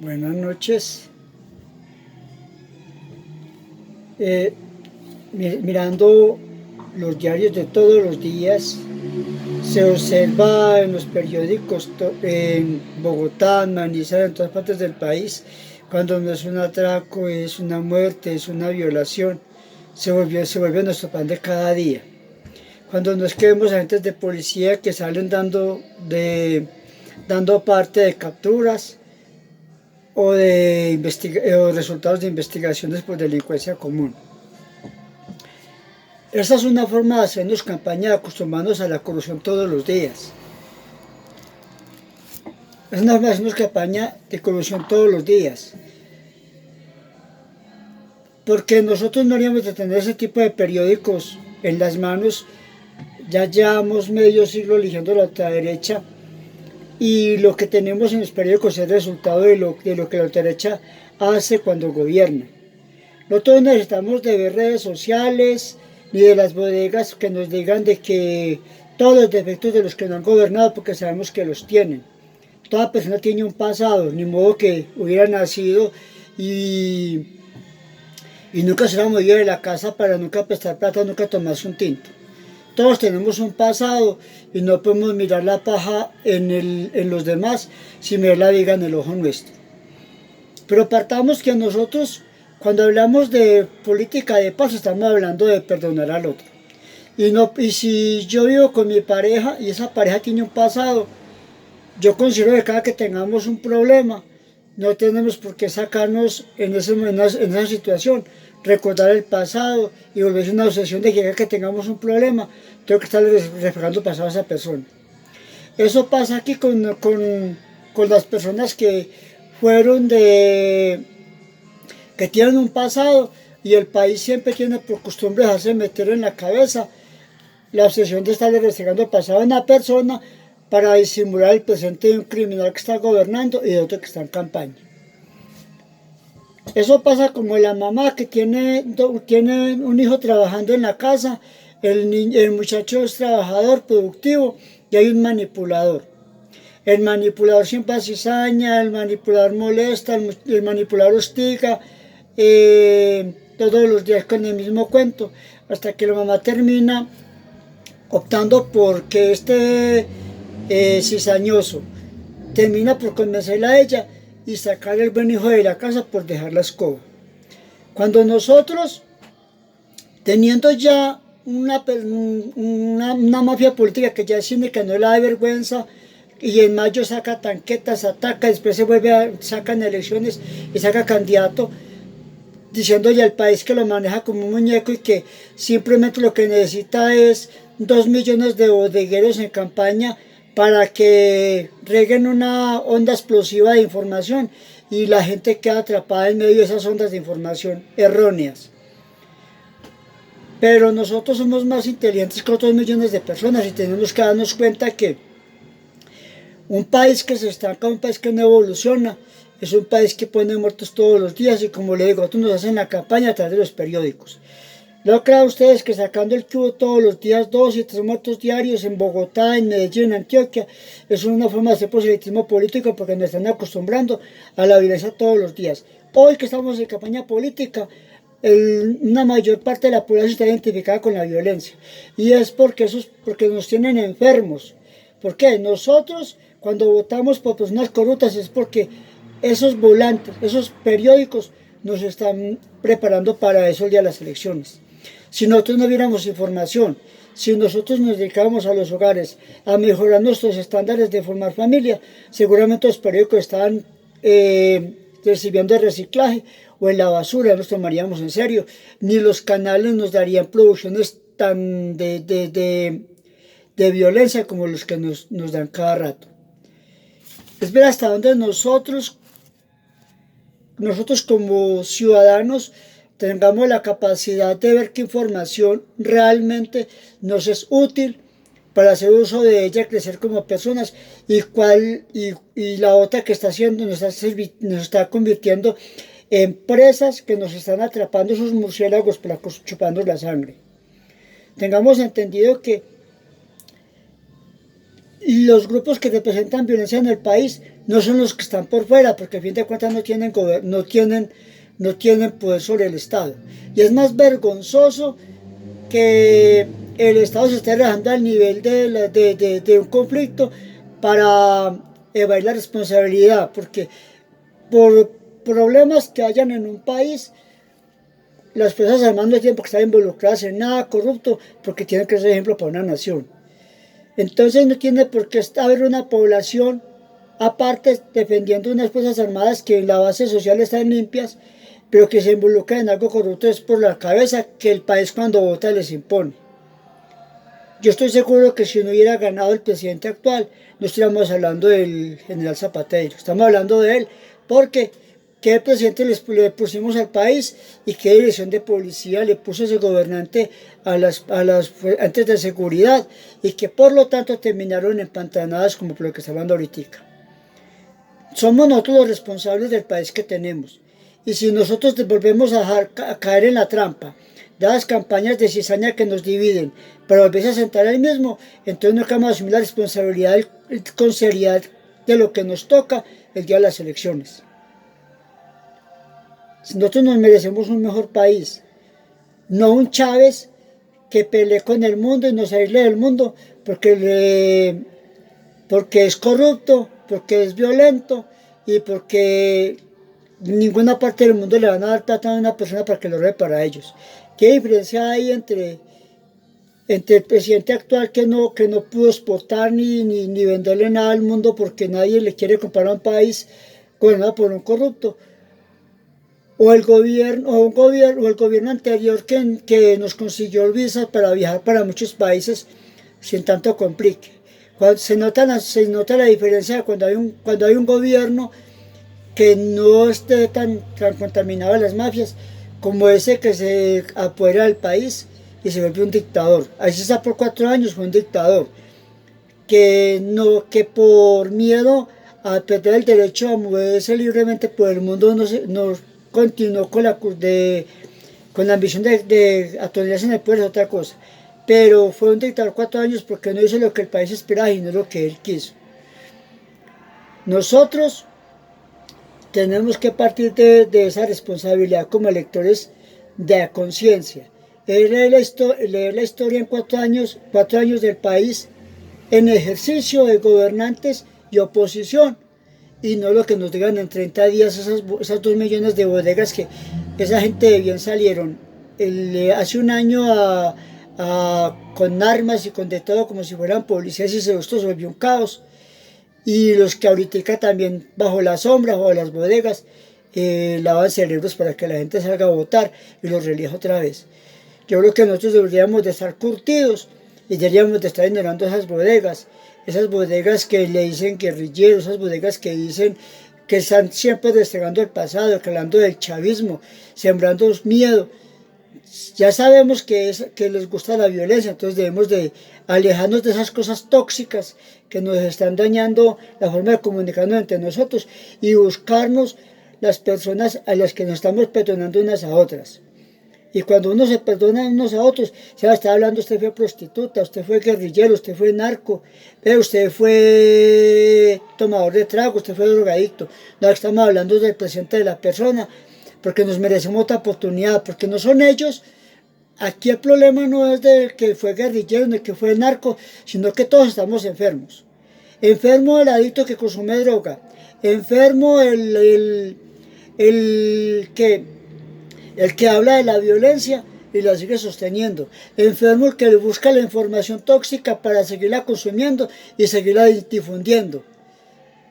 Buenas noches. Eh, Mirando los diarios de todos los días, se observa en los periódicos en Bogotá, en Manizales, en todas partes del país, cuando no es un atraco, es una muerte, es una violación, se volvió nuestro pan de cada día. Cuando no es que vemos agentes de policía que salen dando parte de capturas o resultados de investigaciones por delincuencia común. Esta es una forma de hacernos campaña acostumbrarnos a la corrupción todos los días. Es una forma de hacernos campaña de corrupción todos los días. Porque nosotros no haríamos de tener ese tipo de periódicos en las manos. Ya llevamos medio siglo eligiendo la ultraderecha y lo que tenemos en los periódicos es el resultado de lo que la ultraderecha hace cuando gobierna. Nosotros necesitamos de ver redes sociales ni de las bodegas que nos digan de que todos los defectos de los que no han gobernado, porque sabemos que los tienen. Toda persona tiene un pasado, ni modo que hubiera nacido y nunca se hubiera movido de la casa para nunca prestar plata, nunca tomarse un tinto. Todos tenemos un pasado y no podemos mirar la paja en los demás sin ver la viga en el ojo nuestro. Pero partamos que nosotros, cuando hablamos de política de paz, estamos hablando de perdonar al otro. Y si yo vivo con mi pareja y esa pareja tiene un pasado, yo considero que cada que tengamos un problema, no tenemos por qué sacarnos en esa situación, recordar el pasado y volverse una obsesión de que cada que tengamos un problema, tengo que estar reflejando el pasado a esa persona. Eso pasa aquí con las personas que que tienen un pasado y el país siempre tiene por costumbre dejarse meter en la cabeza la obsesión de estarle restregando el pasado a una persona para disimular el presente de un criminal que está gobernando y de otro que está en campaña. Eso pasa como la mamá que tiene un hijo trabajando en la casa, el muchacho es trabajador, productivo, y hay un manipulador. El manipulador siempre hace cizaña, el manipulador molesta, el manipulador hostiga, todos los días con el mismo cuento, hasta que la mamá termina optando por que cizañoso termina por convencerla a ella y sacar el buen hijo de la casa por dejar la escoba. Cuando nosotros, teniendo ya una mafia política que ya es que no le da vergüenza, y en mayo saca tanquetas, ataca, después sacan elecciones y saca candidato, diciéndole al país que lo maneja como un muñeco y que simplemente lo que necesita es 2 millones de bodegueros en campaña para que reguen una onda explosiva de información y la gente queda atrapada en medio de esas ondas de información erróneas. Pero nosotros somos más inteligentes que otros millones de personas y tenemos que darnos cuenta que un país que se estanca, un país que no evoluciona, es un país que pone muertos todos los días y como le digo, nos hacen la campaña a través de los periódicos. ¿No crean ustedes que sacando el cubo todos los días 2 y 3 muertos diarios en Bogotá, en Medellín, en Antioquia, es una forma de hacer proselitismo político porque nos están acostumbrando a la violencia todos los días? Hoy que estamos en campaña política, una mayor parte de la población está identificada con la violencia y es porque nos tienen enfermos. ¿Por qué? Nosotros cuando votamos por personas corruptas es porque esos volantes, esos periódicos nos están preparando para eso el día de las elecciones. Si nosotros no viéramos información, si nosotros nos dedicáramos a los hogares a mejorar nuestros estándares de formar familia, seguramente los periódicos estaban recibiendo reciclaje o en la basura, no nos tomaríamos en serio, ni los canales nos darían producciones tan de violencia como los que nos dan cada rato. Es ver hasta dónde nosotros como ciudadanos tengamos la capacidad de ver qué información realmente nos es útil para hacer uso de ella, crecer como personas y la otra que está haciendo nos está convirtiendo en presas que nos están atrapando esos murciélagos para chupando la sangre. Tengamos entendido que los grupos que representan violencia en el país no son los que están por fuera, porque a fin de cuentas no tienen poder sobre el Estado. Y es más vergonzoso que el Estado se esté relajando al nivel de un conflicto para evadir la responsabilidad, porque por problemas que hayan en un país, las Fuerzas Armadas no tienen por qué estar involucradas en nada corrupto, porque tienen que ser ejemplo para una nación. Entonces no tiene por qué haber una población aparte defendiendo unas Fuerzas Armadas que en la base social están limpias, pero que se involucran en algo corrupto es por la cabeza que el país cuando vota les impone. Yo estoy seguro que si no hubiera ganado el presidente actual, no estaríamos hablando del general Zapatero, estamos hablando de él, porque qué presidente le pusimos al país y qué dirección de policía le puso ese gobernante a las entes de seguridad, y que por lo tanto terminaron empantanadas como por lo que está hablando ahorita. Somos nosotros los responsables del país que tenemos, y si nosotros volvemos a caer en la trampa de las campañas de cizaña que nos dividen para volverse a sentar ahí mismo, entonces no vamos a asumir la responsabilidad con seriedad de lo que nos toca el día de las elecciones. Nosotros nos merecemos un mejor país, no un Chávez que pelee con el mundo y nos aísle del mundo porque es corrupto, porque es violento y porque ninguna parte del mundo le van a dar plata a una persona para que lo robe para ellos. ¿Qué diferencia hay entre el presidente actual que no pudo exportar ni venderle nada al mundo porque nadie le quiere comprar a un país gobernado por un corrupto? O el gobierno anterior que nos consiguió visas para viajar para muchos países sin tanto complique. Se nota la diferencia cuando hay un gobierno que no esté tan contaminado de las mafias como ese que se apodera del país y se vuelve un dictador. Ahí se está por 4 años, fue un dictador que por miedo a perder el derecho a moverse libremente por el mundo no continuó con la ambición de atonearse en el poder, es otra cosa. Pero fue un dictador 4 años porque no hizo lo que el país esperaba y no lo que él quiso. Nosotros tenemos que partir de esa responsabilidad como electores de la conciencia. Leer la historia en 4 años del país en ejercicio de gobernantes y oposición, y no lo que nos digan en 30 días esas 2 millones de bodegas que esa gente de bien salieron hace un año con armas y con de todo como si fueran policías, y esto se volvió un caos. Y los que ahorita también bajo la sombra, bajo las bodegas, lavan cerebros para que la gente salga a votar y los relija otra vez. Yo creo que nosotros deberíamos de estar curtidos y deberíamos de estar ignorando esas bodegas que le dicen guerrilleros, esas bodegas que dicen que están siempre destregando el pasado, hablando del chavismo, sembrando miedo. Ya sabemos que les gusta la violencia, entonces debemos de alejarnos de esas cosas tóxicas que nos están dañando la forma de comunicarnos entre nosotros y buscarnos las personas a las que nos estamos perdonando unas a otras. Y cuando uno se perdona unos a otros, se va a estar hablando: usted fue prostituta, usted fue guerrillero, usted fue narco, usted fue tomador de trago, usted fue drogadicto. No, estamos hablando del presente de la persona, porque nos merecemos otra oportunidad, porque no son ellos. Aquí el problema no es del que fue guerrillero, ni del que fue narco, sino que todos estamos enfermos. Enfermo el adicto que consume droga, enfermo el que habla de la violencia y la sigue sosteniendo, enfermo el que busca la información tóxica para seguirla consumiendo y seguirla difundiendo.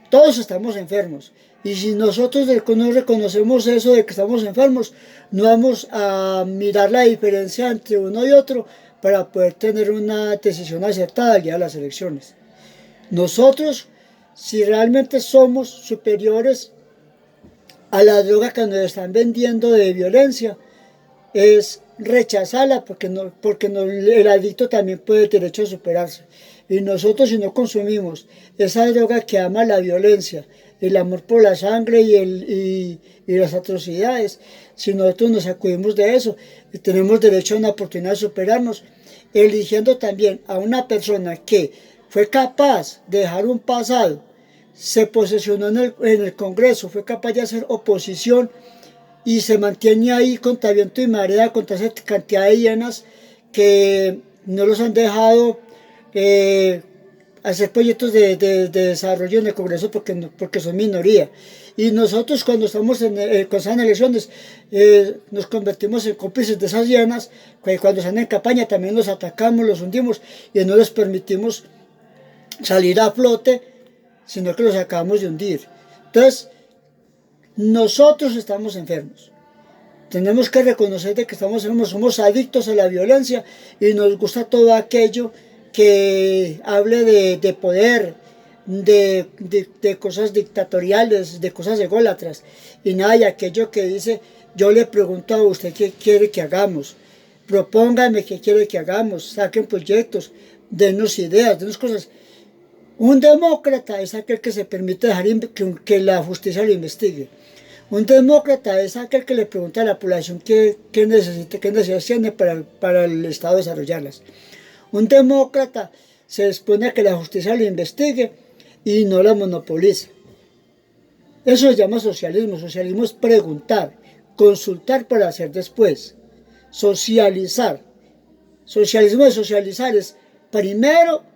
Todos estamos enfermos. Y si nosotros no reconocemos eso de que estamos enfermos, no vamos a mirar la diferencia entre uno y otro para poder tener una decisión acertada al día de las elecciones. Nosotros, si realmente somos superiores a la droga que nos están vendiendo de violencia, es rechazarla, porque el adicto también puede tener derecho a superarse. Y nosotros, si no consumimos esa droga que ama la violencia, el amor por la sangre y las atrocidades, si nosotros nos sacudimos de eso, tenemos derecho a una oportunidad de superarnos, eligiendo también a una persona que fue capaz de dejar un pasado, se posesionó en el Congreso, fue capaz de hacer oposición y se mantiene ahí contra viento y marea, contra esa cantidad de hienas que no los han dejado hacer proyectos de desarrollo en el Congreso porque son minoría. Y nosotros cuando estamos cuando están elecciones nos convertimos en cómplices de esas hienas, cuando están en campaña también los atacamos, los hundimos y no les permitimos salir a flote, sino que los acabamos de hundir. Entonces, nosotros estamos enfermos. Tenemos que reconocer de que estamos enfermos, somos adictos a la violencia y nos gusta todo aquello que hable de poder, de cosas dictatoriales, de cosas ególatras. Y nada, y aquello que dice, yo le pregunto a usted qué quiere que hagamos. Propóngame qué quiere que hagamos, saquen proyectos, denos ideas, denos cosas. Un demócrata es aquel que se permite dejar que la justicia lo investigue. Un demócrata es aquel que le pregunta a la población qué necesita, qué necesidades tiene para el Estado desarrollarlas. Un demócrata se dispone a que la justicia lo investigue y no la monopoliza. Eso se llama socialismo. Socialismo es preguntar, consultar para hacer después. Socializar. Socialismo de socializar es primero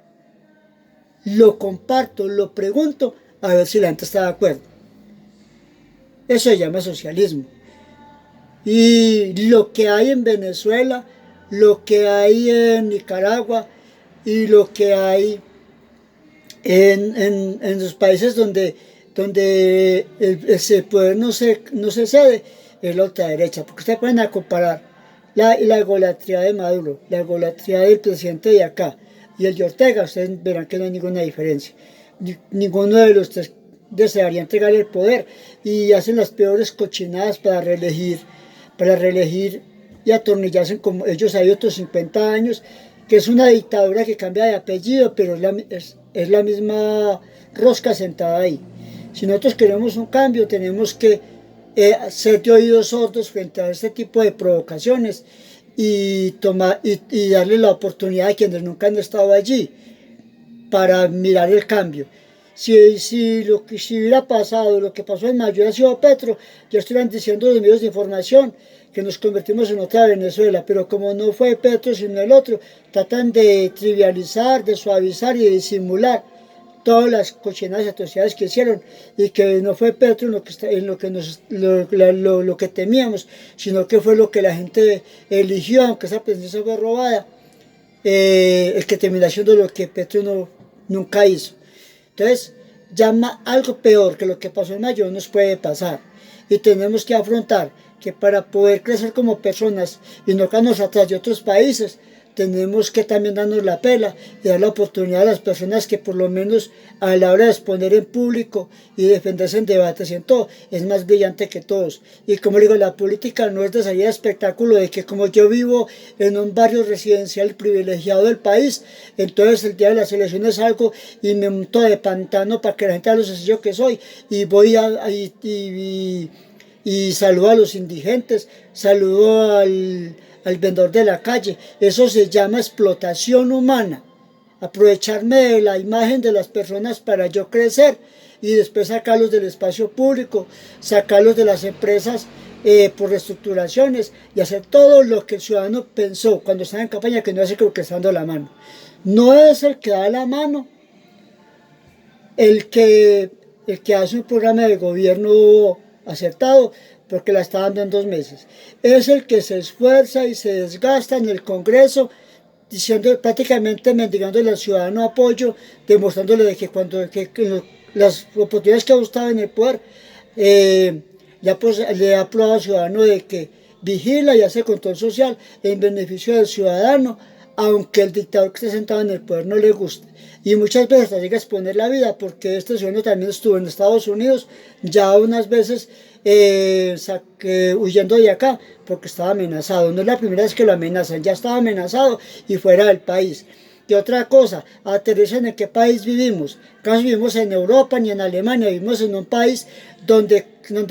lo comparto, lo pregunto, a ver si la gente está de acuerdo. Eso se llama socialismo. Y lo que hay en Venezuela, lo que hay en Nicaragua y lo que hay en los países donde ese poder no se cede, es la ultraderecha. Porque ustedes pueden comparar la egolatría de Maduro, la egolatría del presidente de acá y el de Ortega, ustedes verán que no hay ninguna diferencia. Ninguno de los tres desearía entregar el poder y hacen las peores cochinadas para reelegir y atornillarse como ellos hay otros 50 años, que es una dictadura que cambia de apellido, pero es la misma rosca sentada ahí. Si nosotros queremos un cambio, tenemos que ser de oídos sordos frente a este tipo de provocaciones y darle la oportunidad a quienes nunca han estado allí para mirar el cambio. Si hubiera pasado lo que pasó en mayo, hubiera sido Petro, ya estuvieran diciendo los medios de información que nos convertimos en otra Venezuela, pero como no fue Petro sino el otro, tratan de trivializar, de suavizar y de disimular todas las cochinadas y atrocidades que hicieron, y que no fue Petro lo que temíamos, sino que fue lo que la gente eligió, aunque esa presidencia fue robada, el que terminó haciendo lo que Petro nunca hizo. Entonces, algo peor que lo que pasó en mayo nos puede pasar, y tenemos que afrontar que para poder crecer como personas y no quedarnos atrás de otros países, tenemos que también darnos la pela y dar la oportunidad a las personas que por lo menos a la hora de exponer en público y defenderse en debates y en todo, es más brillante que todos. Y como digo, la política no es de salir a espectáculo de que como yo vivo en un barrio residencial privilegiado del país, entonces el día de las elecciones salgo y me monto de pantano para que la gente vea lo sencillo que soy y voy y saludo a los indigentes, saludo al vendedor de la calle. Eso se llama explotación humana. Aprovecharme de la imagen de las personas para yo crecer y después sacarlos del espacio público, sacarlos de las empresas por reestructuraciones y hacer todo lo que el ciudadano pensó cuando estaba en campaña que no hace que está dando la mano. No es el que da la mano el que hace un programa de gobierno acertado, porque la está dando en 2 meses. Es el que se esfuerza y se desgasta en el Congreso, diciendo prácticamente mendigándole al ciudadano apoyo, demostrándole de que las oportunidades que ha gustado en el poder, le ha probado al ciudadano de que vigila y hace control social en beneficio del ciudadano, aunque el dictador que esté sentado en el poder no le guste. Y muchas veces hasta llega a exponer la vida, porque este ciudadano también estuvo en Estados Unidos ya unas veces huyendo de acá porque estaba amenazado. No es la primera vez que lo amenazan, ya estaba amenazado y fuera del país. Y otra cosa, aterricen en qué país vivimos. Casi vivimos en Europa ni en Alemania, vivimos en un país donde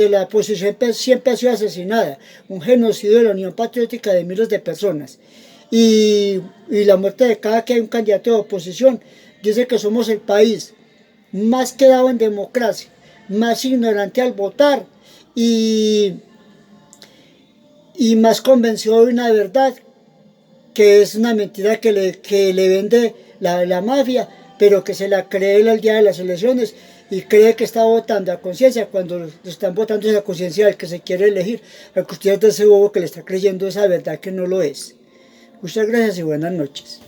la oposición siempre ha sido asesinada, un genocidio de la Unión Patriótica de miles de personas. Y la muerte de cada que hay un candidato de oposición dice que somos el país más quedado en democracia, más ignorante al votar y más convencido de una verdad que es una mentira que le vende la mafia, pero que se la cree él el día de las elecciones y cree que está votando a conciencia cuando están votando esa conciencia del que se quiere elegir, al que usted es de ese bobo que le está creyendo esa verdad que no lo es. Muchas gracias y buenas noches.